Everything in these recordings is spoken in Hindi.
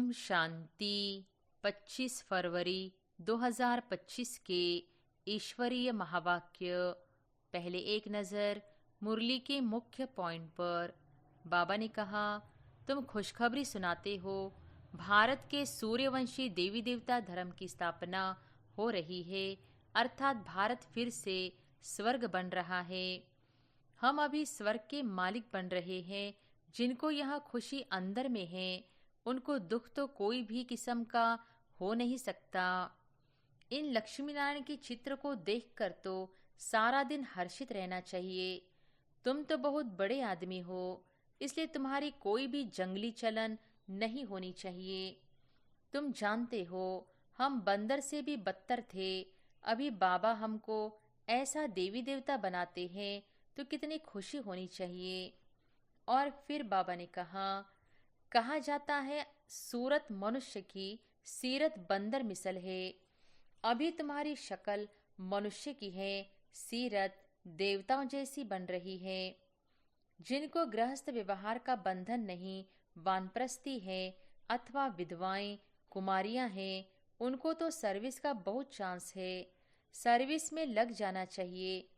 ओम शांति। 25 फरवरी 2025 के ईश्वरीय महावाक्य। पहले एक नज़र मुरली के मुख्य पॉइंट पर। बाबा ने कहा, तुम खुशखबरी सुनाते हो, भारत के सूर्यवंशी देवी देवता धर्म की स्थापना हो रही है, अर्थात भारत फिर से स्वर्ग बन रहा है। हम अभी स्वर्ग के मालिक बन रहे हैं। जिनको यहाँ खुशी अंदर में है, उनको दुख तो कोई भी किस्म का हो नहीं सकता। इन लक्ष्मी नारायण के चित्र को देखकर तो सारा दिन हर्षित रहना चाहिए। तुम तो बहुत बड़े आदमी हो, इसलिए तुम्हारी कोई भी जंगली चलन नहीं होनी चाहिए। तुम जानते हो, हम बंदर से भी बदतर थे। अभी बाबा हमको ऐसा देवी देवता बनाते हैं तो कितनी खुशी होनी चाहिए। और फिर बाबा ने कहा जाता है, सूरत मनुष्य की सीरत बंदर मिसल है। अभी तुम्हारी शक्ल मनुष्य की है, सीरत देवताओं जैसी बन रही है। जिनको गृहस्थ व्यवहार का बंधन नहीं, वानप्रस्थी है अथवा विधवाएं कुमारियां हैं, उनको तो सर्विस का बहुत चांस है। सर्विस में लग जाना चाहिए।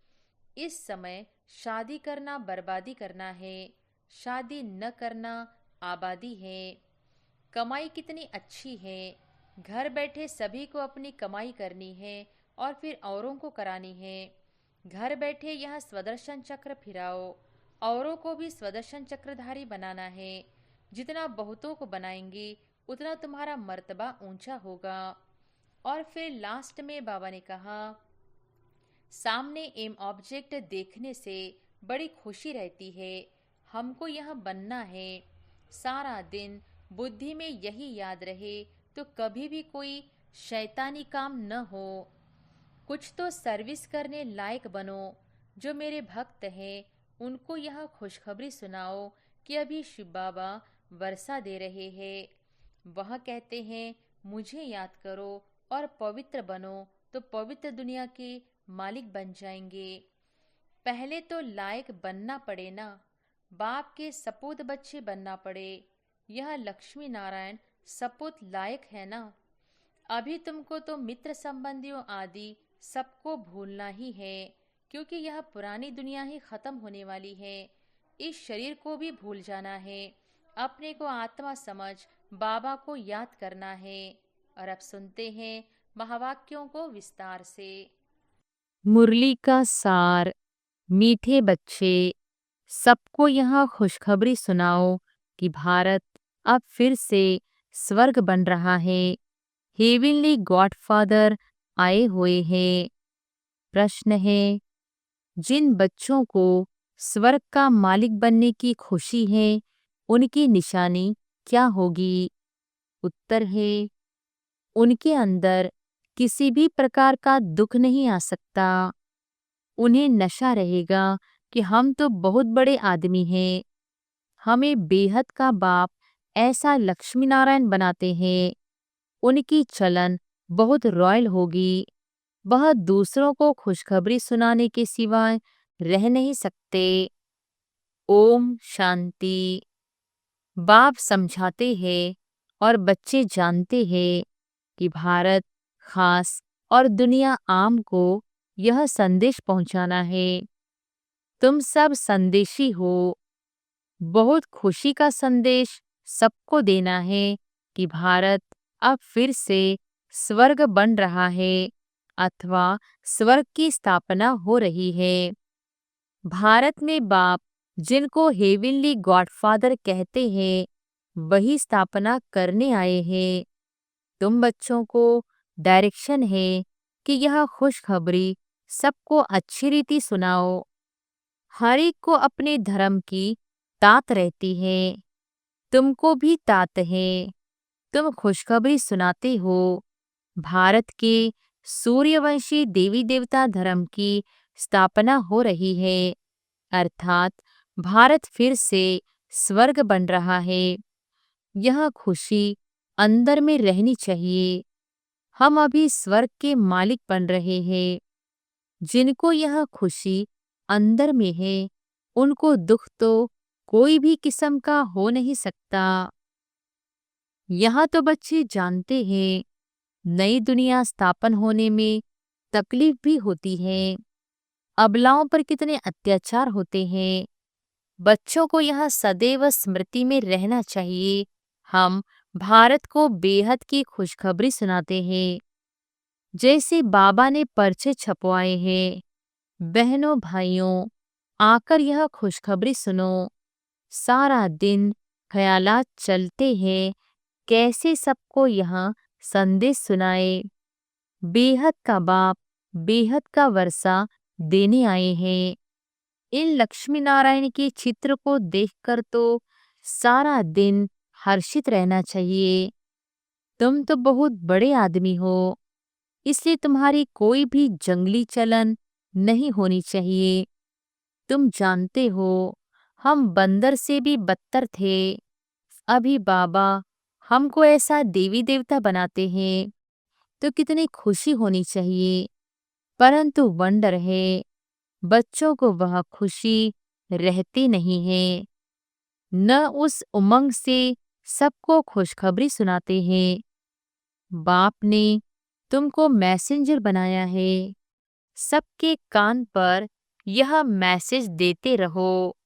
इस समय शादी करना बर्बादी करना है, शादी न करना आबादी है। कमाई कितनी अच्छी है। घर बैठे सभी को अपनी कमाई करनी है और फिर औरों को करानी है। घर बैठे यहाँ स्वदर्शन चक्र फिराओ, औरों को भी स्वदर्शन चक्रधारी बनाना है। जितना बहुतों को बनाएंगे उतना तुम्हारा मर्तबा ऊंचा होगा। और फिर लास्ट में बाबा ने कहा, सामने एम ऑब्जेक्ट देखने से बड़ी खुशी रहती है। हमको यह बनना है। सारा दिन बुद्धि में यही याद रहे तो कभी भी कोई शैतानी काम न हो। कुछ तो सर्विस करने लायक बनो। जो मेरे भक्त हैं उनको यह खुशखबरी सुनाओ कि अभी शिव बाबा वर्षा दे रहे हैं। वह कहते हैं, मुझे याद करो और पवित्र बनो तो पवित्र दुनिया के मालिक बन जाएंगे। पहले तो लायक बनना पड़े ना, बाप के सपूत बच्चे बनना पड़े। यह लक्ष्मी नारायण सपूत लायक है ना। अभी तुमको तो मित्र संबंधियों आदि सबको भूलना ही है, क्योंकि यह पुरानी दुनिया ही खत्म होने वाली है। इस शरीर को भी भूल जाना है। अपने को आत्मा समझ बाबा को याद करना है। और अब सुनते हैं महावाक्यों को विस्तार से। मुरली का सार। मीठे बच्चे, सबको यहाँ खुशखबरी सुनाओ कि भारत अब फिर से स्वर्ग बन रहा है। हेवनली गॉडफादर आए हुए हैं। प्रश्न है, जिन बच्चों को स्वर्ग का मालिक बनने की खुशी है, उनकी निशानी क्या होगी? उत्तर है, उनके अंदर किसी भी प्रकार का दुख नहीं आ सकता। उन्हें नशा रहेगा कि हम तो बहुत बड़े आदमी हैं। हमें बेहद का बाप ऐसा लक्ष्मी नारायण बनाते हैं। उनकी चलन बहुत रॉयल होगी। वह दूसरों को खुशखबरी सुनाने के सिवाय रह नहीं सकते। ओम शांति। बाप समझाते हैं और बच्चे जानते हैं कि भारत खास और दुनिया आम को यह संदेश पहुंचाना है। तुम सब संदेशी हो। बहुत खुशी का संदेश सबको देना है कि भारत अब फिर से स्वर्ग बन रहा है अथवा स्वर्ग की स्थापना हो रही है। भारत में बाप जिनको हेवनली गॉडफादर कहते हैं, वही स्थापना करने आए हैं। तुम बच्चों को डायरेक्शन है कि यह खुशखबरी सबको अच्छी रीति सुनाओ। हर एक को अपने धर्म की तात रहती है। तुमको भी तात है। तुम खुशखबरी सुनाते हो, भारत के सूर्यवंशी देवी देवता धर्म की स्थापना हो रही है, अर्थात भारत फिर से स्वर्ग बन रहा है। यह खुशी अंदर में रहनी चाहिए। हम अभी स्वर्ग के मालिक बन रहे हैं। जिनको यह खुशी अंदर में है, उनको दुख तो कोई भी किस्म का हो नहीं सकता। यहाँ तो बच्चे जानते हैं नई दुनिया स्थापन होने में तकलीफ भी होती है। अबलाओं पर कितने अत्याचार होते हैं। बच्चों को यहाँ सदैव स्मृति में रहना चाहिए। हम भारत को बेहद की खुशखबरी सुनाते हैं। जैसे बाबा ने पर्चे छपवाए हैं, बहनों भाइयों आकर यह खुशखबरी सुनो। सारा दिन ख्यालात चलते हैं कैसे सबको यहाँ संदेश सुनाए। बेहद का बाप बेहद का वर्षा देने आए हैं। इन लक्ष्मी नारायण के चित्र को देखकर तो सारा दिन हर्षित रहना चाहिए। तुम तो बहुत बड़े आदमी हो, इसलिए तुम्हारी कोई भी जंगली चलन नहीं होनी चाहिए। तुम जानते हो हम बंदर से भी बदतर थे। अभी बाबा हमको ऐसा देवी देवता बनाते हैं तो कितनी खुशी होनी चाहिए। परंतु वंडर है बच्चों को वह खुशी रहती नहीं है। न उस उमंग से सबको खुशखबरी सुनाते हैं। बाप ने तुमको मैसेंजर बनाया है। सबके कान पर यह मैसेज देते रहो।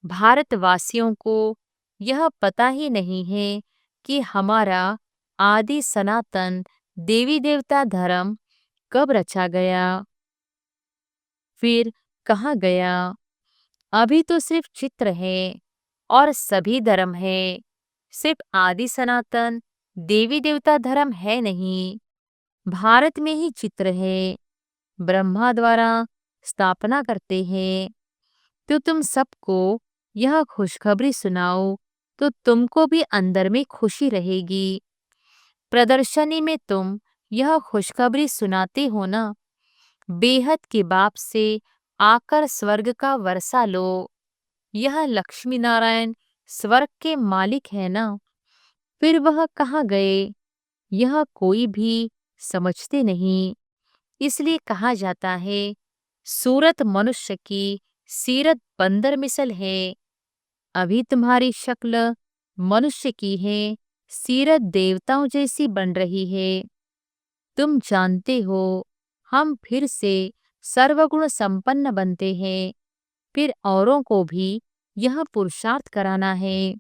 भारतवासियों को यह पता ही नहीं है कि हमारा आदि सनातन देवी देवता धर्म कब रचा गया, फिर कहाँ गया। अभी तो सिर्फ चित्र है और सभी धर्म है, सिर्फ आदि सनातन देवी देवता धर्म है नहीं। भारत में ही चित्र है, ब्रह्मा द्वारा स्थापना करते हैं। तो तुम सबको यह खुशखबरी सुनाओ तो तुमको भी अंदर में खुशी रहेगी। प्रदर्शनी में तुम यह खुशखबरी सुनाते हो ना, बेहद के बाप से आकर स्वर्ग का वर्षा लो। यह लक्ष्मी नारायण स्वर्ग के मालिक है ना, फिर वह कहाँ गए यह कोई भी समझते नहीं। इसलिए कहा जाता है सूरत मनुष्य की सीरत बंदर मिसल है। अभी तुम्हारी शक्ल मनुष्य की है, सीरत देवताओं जैसी बन रही है। तुम जानते हो हम फिर से सर्वगुण संपन्न बनते हैं, फिर औरों को भी यह पुरुषार्थ कराना है।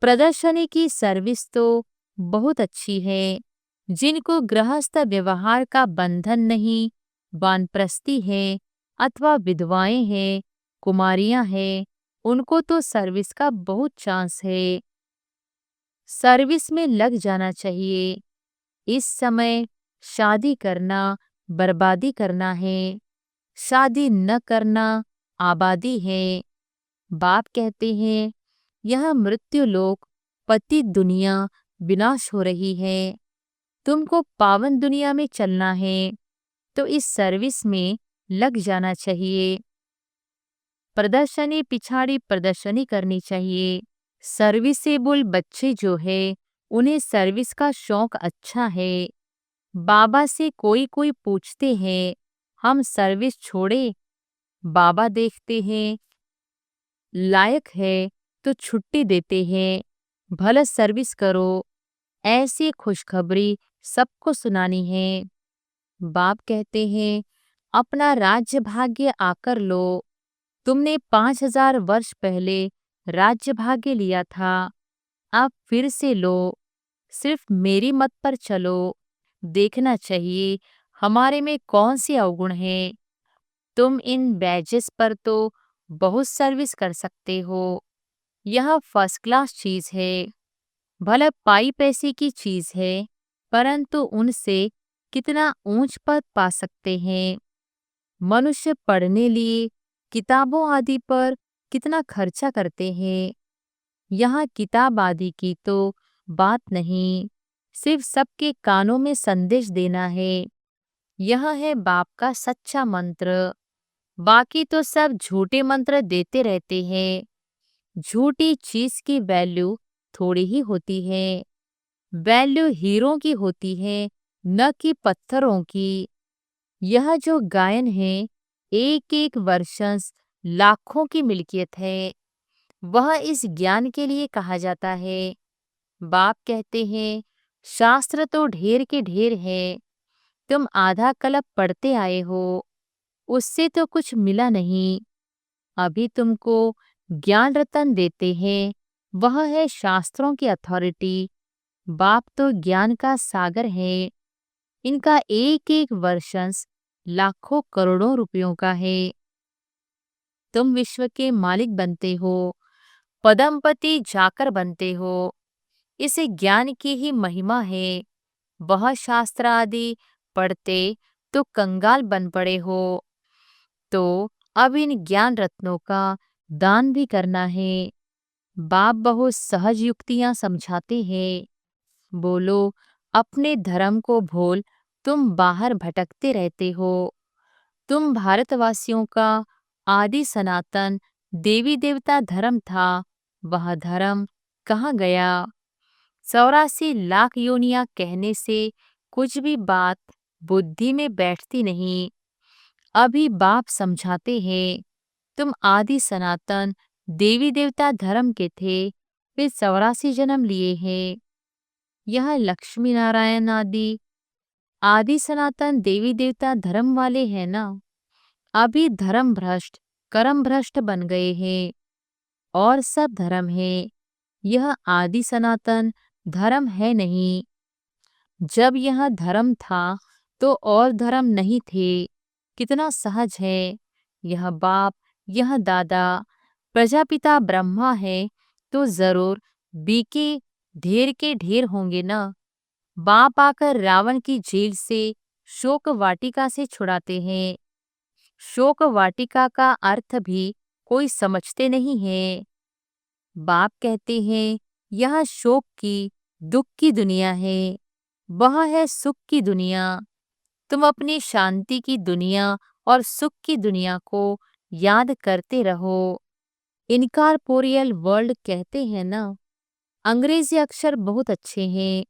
प्रदर्शनी की सर्विस तो बहुत अच्छी है। जिनको गृहस्थ व्यवहार का बंधन नहीं, वानप्रस्थी है अथवा विधवाएं हैं, कुमारियां हैं, उनको तो सर्विस का बहुत चांस है। सर्विस में लग जाना चाहिए। इस समय शादी करना बर्बादी करना है, शादी न करना आबादी है। बाप कहते हैं यह मृत्यु लोक पतित दुनिया विनाश हो रही है। तुमको पावन दुनिया में चलना है तो इस सर्विस में लग जाना चाहिए। प्रदर्शनी पिछाड़ी प्रदर्शनी करनी चाहिए। सर्विसेबल बच्चे जो है उन्हें सर्विस का शौक अच्छा है। बाबा से कोई कोई पूछते हैं हम सर्विस छोड़े, बाबा देखते हैं लायक है तो छुट्टी देते हैं, भला सर्विस करो। ऐसी खुशखबरी सबको सुनानी है। बाप कहते हैं अपना राज्य भाग्य आकर लो। तुमने 5000 वर्ष पहले राज्य भाग्य लिया था, अब फिर से लो। सिर्फ मेरी मत पर चलो। देखना चाहिए हमारे में कौन से अवगुण हैं। तुम इन बैजेस पर तो बहुत सर्विस कर सकते हो। यह फर्स्ट क्लास चीज है, भला पाई पैसे की चीज है, परंतु उनसे कितना ऊंच पद पा सकते हैं। मनुष्य पढ़ने लिए किताबों आदि पर कितना खर्चा करते हैं। यहाँ किताब आदि की तो बात नहीं, सिर्फ सबके कानों में संदेश देना है। यह है बाप का सच्चा मंत्र। बाकी तो सब झूठे मंत्र देते रहते हैं। झूठी चीज की वैल्यू थोड़ी ही होती है। वैल्यू हीरों की होती है, न कि पत्थरों की। यह जो गायन है एक एक वर्षंस लाखों की मिल्कियत है। वह इस ज्ञान के लिए कहा जाता है। बाप कहते हैं, शास्त्र तो ढेर के ढेर है, तुम आधा कल्प पढ़ते आए हो, उससे तो कुछ मिला नहीं। अभी तुमको ज्ञान रतन देते हैं, वह है शास्त्रों की अथॉरिटी। बाप तो ज्ञान का सागर है, इनका एक एक वर्षंस लाखों करोड़ों रुपयों का है। तुम विश्व के मालिक बनते हो, पदमपति जाकर बनते हो। इसे ज्ञान की ही महिमा है। वह शास्त्र आदि पढ़ते तो कंगाल बन पड़े हो, तो अब इन ज्ञान रत्नों का दान भी करना है। बाप बहुत सहज युक्तियां समझाते हैं। बोलो, अपने धर्म को भूल तुम बाहर भटकते रहते हो। तुम भारतवासियों का आदि सनातन देवी देवता धर्म था, वह धर्म कहाँ गया? 84 लाख योनियां कहने से कुछ भी बात बुद्धि में बैठती नहीं। अभी बाप समझाते हैं, तुम आदि सनातन देवी देवता धर्म के थे, फिर 84 जन्म लिए हैं। यह लक्ष्मी नारायण आदि आदि सनातन देवी देवता धर्म वाले हैं ना। अभी धर्म भ्रष्ट कर्म भ्रष्ट बन गए हैं और सब धर्म है। यह आदि सनातन धर्म है नहीं। जब यह धर्म था तो और धर्म नहीं थे। कितना सहज है। यह बाप, यह दादा, प्रजापिता ब्रह्मा है, तो जरूर बीके ढेर के ढेर होंगे ना। बाप आकर रावण की जेल से शोक वाटिका से छुड़ाते हैं। शोक वाटिका का अर्थ भी कोई समझते नहीं है। बाप कहते हैं, यह शोक की दुख की दुनिया है, वह है सुख की दुनिया। तुम अपनी शांति की दुनिया और सुख की दुनिया को याद करते रहो। इनकॉर्पोरियल वर्ल्ड कहते हैं ना। अंग्रेजी अक्षर बहुत अच्छे हैं,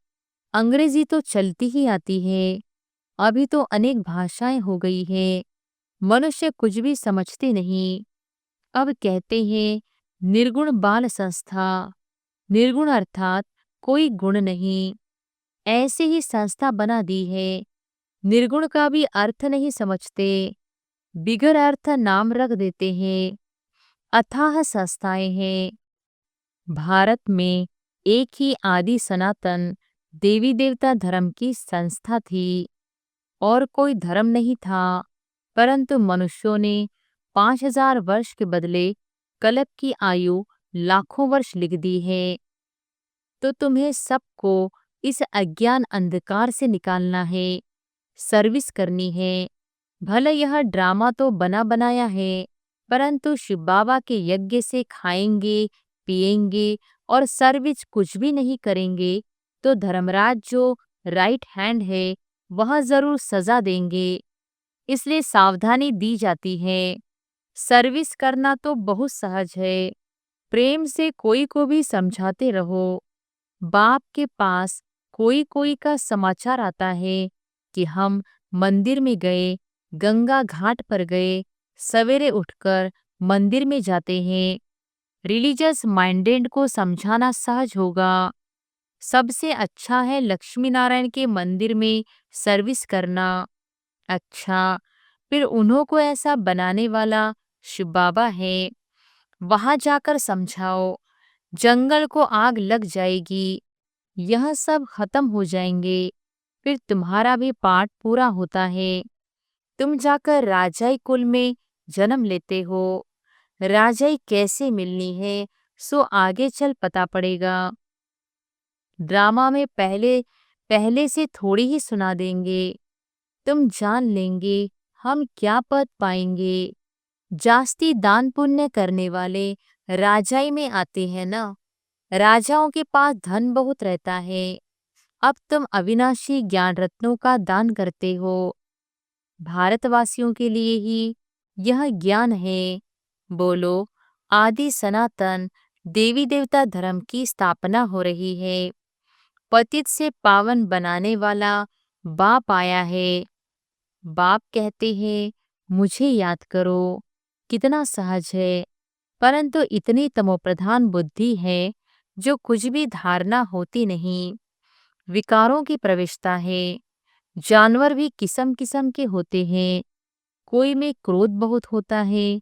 अंग्रेजी तो चलती ही आती है। अभी तो अनेक भाषाएं हो गई है, मनुष्य कुछ भी समझते नहीं। अब कहते हैं निर्गुण बाल संस्था। निर्गुण अर्थात कोई गुण नहीं, ऐसे ही संस्था बना दी है। निर्गुण का भी अर्थ नहीं समझते, बिगर अर्थ नाम रख देते हैं। अथाह संस्थाएं हैं। भारत में एक ही आदि सनातन देवी देवता धर्म की संस्था थी और कोई धर्म नहीं था, परंतु मनुष्यों ने 5000 वर्ष के बदले कल्प की आयु लाखों वर्ष लिख दी है। तो तुम्हें सबको इस अज्ञान अंधकार से निकालना है, सर्विस करनी है। भले यह ड्रामा तो बना बनाया है, परंतु शिव बाबा के यज्ञ से खाएंगे, पिएंगे और सर्विस कुछ भी नहीं करेंगे तो धर्मराज जो राइट हैंड है वह जरूर सजा देंगे। इसलिए सावधानी दी जाती है। सर्विस करना तो बहुत सहज है। प्रेम से कोई को भी समझाते रहो। बाप के पास कोई कोई का समाचार आता है कि हम मंदिर में गए, गंगा घाट पर गए, सवेरे उठकर मंदिर में जाते हैं। रिलीजियस माइंडेड को समझाना सहज होगा। सबसे अच्छा है लक्ष्मी नारायण के मंदिर में सर्विस करना। अच्छा, फिर उन्हों को ऐसा बनाने वाला शिव बाबा है, वहां जाकर समझाओ। जंगल को आग लग जाएगी, यह सब खत्म हो जाएंगे, फिर तुम्हारा भी पाठ पूरा होता है। तुम जाकर राजाई कुल में जन्म लेते हो। राजाई कैसे मिलनी है सो आगे चल पता पड़ेगा। ड्रामा में पहले पहले से थोड़ी ही सुना देंगे। तुम जान लेंगे हम क्या पद पाएंगे। जास्ती दान पुण्य करने वाले राजाई में आते हैं ना। राजाओं के पास धन बहुत रहता है। अब तुम अविनाशी ज्ञान रत्नों का दान करते हो। भारतवासियों के लिए ही यह ज्ञान है। बोलो, आदि सनातन देवी देवता धर्म की स्थापना हो रही है। पतित से पावन बनाने वाला बाप आया है। बाप कहते हैं, मुझे याद करो। कितना सहज है, परंतु इतनी तमोप्रधान बुद्धि है, जो कुछ भी धारणा होती नहीं। विकारों की प्रविष्टा है। जानवर भी किस्म किस्म के होते हैं। कोई में क्रोध बहुत होता है।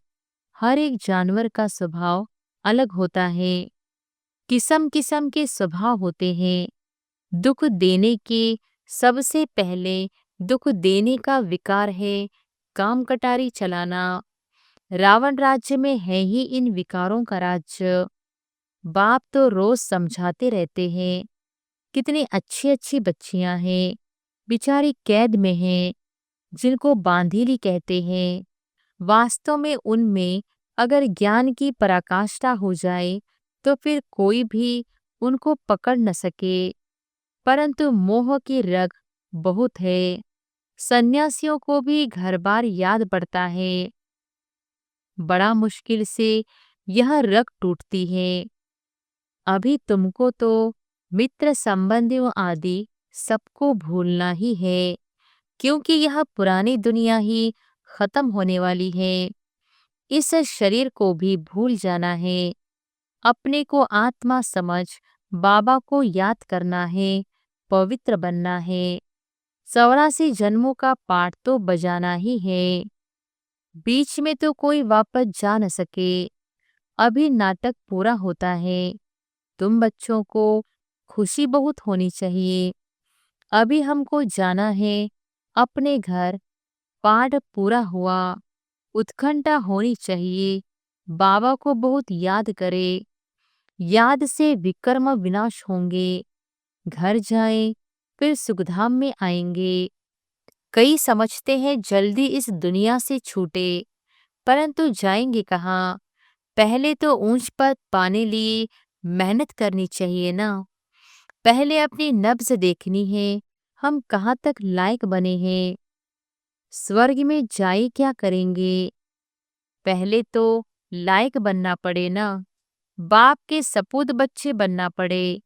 हर एक जानवर का स्वभाव अलग होता है। किस्म किस्म के स्वभाव होते हैं। दुख देने के सबसे पहले दुख देने का विकार है काम कटारी चलाना। रावण राज्य में है ही इन विकारों का राज्य। बाप तो रोज समझाते रहते हैं, कितनी अच्छी अच्छी बच्चियां हैं, बेचारी कैद में हैं, जिनको बांधीली कहते हैं। वास्तव में उनमें अगर ज्ञान की पराकाष्ठा हो जाए तो फिर कोई भी उनको पकड़ न सके। परंतु मोह की रग बहुत है। सन्यासियों को भी घर बार याद पड़ता है। बड़ा मुश्किल से यह रग टूटती है। अभी तुमको तो मित्र संबंधियों आदि सबको भूलना ही है, क्योंकि यह पुरानी दुनिया ही खत्म होने वाली है। इस शरीर को भी भूल जाना है। अपने को आत्मा समझ बाबा को याद करना है, पवित्र बनना है। 84 जन्मों का पाठ तो बजाना ही है। बीच में तो कोई वापस जा न सके। अभी नाटक पूरा होता है। तुम बच्चों को खुशी बहुत होनी चाहिए। अभी हमको जाना है अपने घर। पाठ पूरा हुआ। उत्कंठा होनी चाहिए। बाबा को बहुत याद करे। याद से विकर्म विनाश होंगे। घर जाएं, फिर सुखधाम में आएंगे। कई समझते हैं जल्दी इस दुनिया से छूटे, परंतु जाएंगे कहाँ। पहले तो ऊंच पद पाने लिए मेहनत करनी चाहिए ना। पहले अपनी नब्ज देखनी है, हम कहाँ तक लायक बने हैं। स्वर्ग में जाए क्या करेंगे। पहले तो लायक बनना पड़े ना। बाप के सपूत बच्चे बनना पड़े।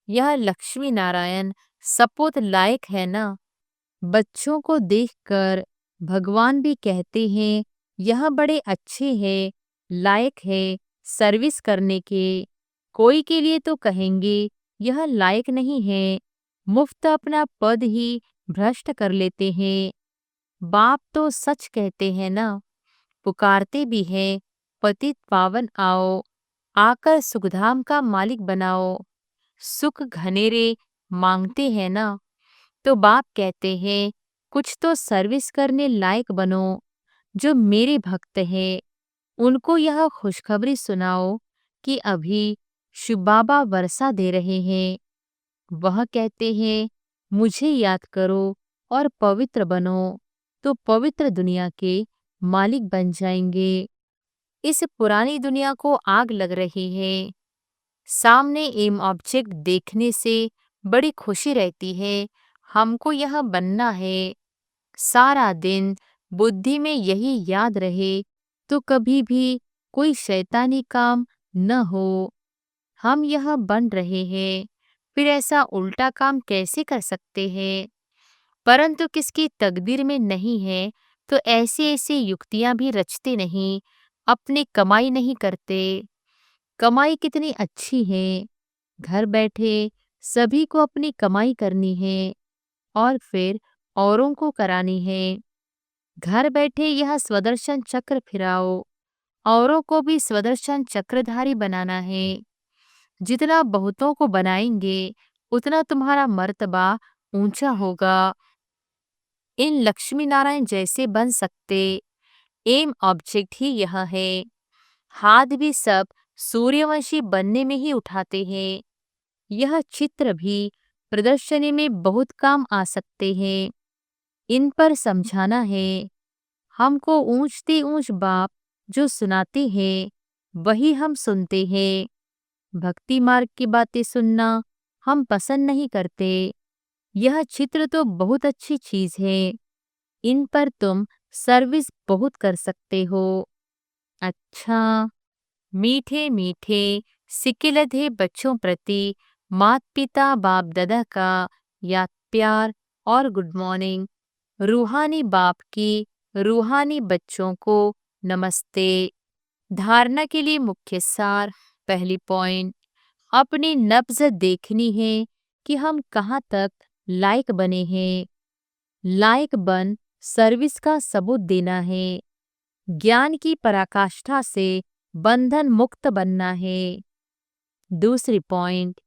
यह लक्ष्मी नारायण सपूत लायक है ना। बच्चों को देखकर भगवान भी कहते हैं यह बड़े अच्छे हैं, लायक है सर्विस करने के। कोई के लिए तो कहेंगे यह लायक नहीं है, मुफ्त अपना पद ही भ्रष्ट कर लेते हैं। बाप तो सच कहते हैं ना, पुकारते भी हैं पतित पावन आओ, आकर सुखधाम का मालिक बनाओ। सुख घनेरे मांगते हैं ना, तो बाप कहते हैं कुछ तो सर्विस करने लायक बनो। जो मेरे भक्त हैं उनको यह खुशखबरी सुनाओ कि अभी शिव बाबा वर्षा दे रहे हैं। वह कहते हैं मुझे याद करो और पवित्र बनो, तो पवित्र दुनिया के मालिक बन जाएंगे। इस पुरानी दुनिया को आग लग रही है। सामने एम ऑब्जेक्ट देखने से बड़ी खुशी रहती है। हमको यह बनना है। सारा दिन बुद्धि में यही याद रहे तो कभी भी कोई शैतानी काम न हो। हम यह बन रहे हैं, फिर ऐसा उल्टा काम कैसे कर सकते हैं। परंतु किसकी तकदीर में नहीं है तो ऐसी ऐसी युक्तियां भी रचते नहीं, अपनी कमाई नहीं करते। कमाई कितनी अच्छी है। घर बैठे सभी को अपनी कमाई करनी है और फिर औरों को करानी है। घर बैठे यह स्वदर्शन चक्र फिराओ, औरों को भी स्वदर्शन चक्रधारी बनाना है। जितना बहुतों को बनाएंगे उतना तुम्हारा मर्तबा ऊंचा होगा। इन लक्ष्मी नारायण जैसे बन सकते, एम ऑब्जेक्ट ही यह है। हाथ भी सब सूर्यवंशी बनने में ही उठाते हैं। यह चित्र भी प्रदर्शनी में बहुत काम आ सकते हैं। इन पर समझाना है। हमको ऊंचते ऊंच बाप जो सुनाते हैं वही हम सुनते हैं। भक्ति मार्ग की बातें सुनना हम पसंद नहीं करते। यह चित्र तो बहुत अच्छी चीज है। इन पर तुम सर्विस बहुत कर सकते हो। अच्छा, मीठे मीठे सिकिलधे बच्चों प्रति माता पिता बाप दादा का याद प्यार और गुड मॉर्निंग। रूहानी बाप की रूहानी बच्चों को नमस्ते। धारणा के लिए मुख्य सार। पहली पॉइंट, अपनी नब्ज देखनी है कि हम कहाँ तक लायक बने हैं। लायक बन सर्विस का सबूत देना है। ज्ञान की पराकाष्ठा से बंधन मुक्त बनना है। दूसरी पॉइंट,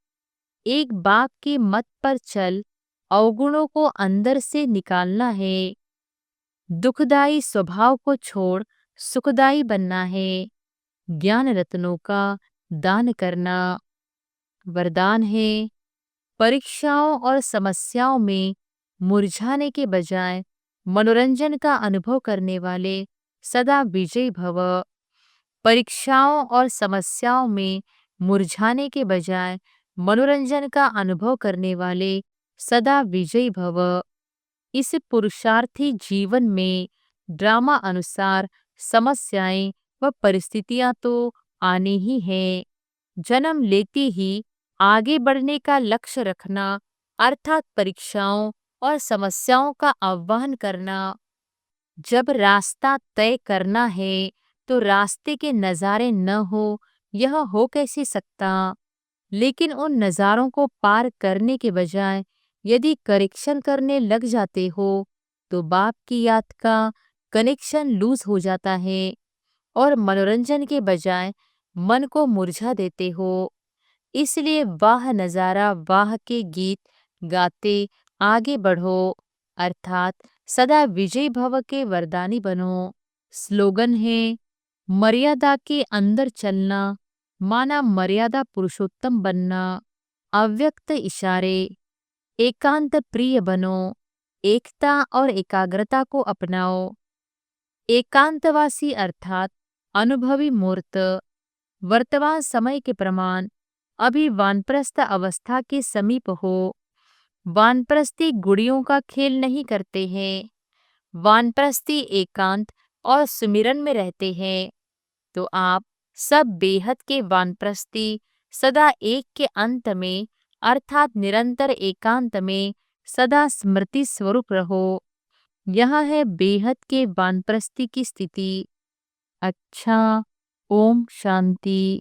एक बाप के मत पर चल अवगुणों को अंदर से निकालना है। दुखदाई स्वभाव को छोड़ सुखदाई बनना है। ज्ञान रत्नों का दान करना। वरदान है, परीक्षाओं और समस्याओं में मुरझाने के बजाय मनोरंजन का अनुभव करने वाले सदा विजयी भव। परीक्षाओं और समस्याओं में मुरझाने के बजाय मनोरंजन का अनुभव करने वाले सदा विजयी भव। इस पुरुषार्थी जीवन में ड्रामा अनुसार समस्याएं व परिस्थितियां तो आनी ही हैं। जन्म लेते ही आगे बढ़ने का लक्ष्य रखना अर्थात परीक्षाओं और समस्याओं का आह्वान करना। जब रास्ता तय करना है तो रास्ते के नज़ारे न हो, यह हो कैसे सकता। लेकिन उन नज़ारों को पार करने के बजाय यदि करेक्शन करने लग जाते हो तो बाप की याद का कनेक्शन लूज हो जाता है और मनोरंजन के बजाय मन को मुरझा देते हो। इसलिए वाह नज़ारा वाह के गीत गाते आगे बढ़ो, अर्थात सदा विजयी भव के वरदानी बनो। स्लोगन है, मर्यादा के अंदर चलना माना मर्यादा पुरुषोत्तम बनना। अव्यक्त इशारे, एकांत प्रिय बनो, एकता और एकाग्रता को अपनाओ। एकांतवासी अर्थात अनुभवी मूर्त, वर्तमान समय के प्रमाण अभी वानप्रस्थ अवस्था के समीप हो। वानप्रस्थी गुड़ियों का खेल नहीं करते हैं। वानप्रस्थी एकांत और सुमिरन में रहते हैं। तो आप सब बेहद के वानप्रस्थी सदा एक के अंत में अर्थात निरंतर एकांत में सदा स्मृति स्वरूप रहो। यह है बेहद के वानप्रस्थी की स्थिति। अच्छा, ओम शांति।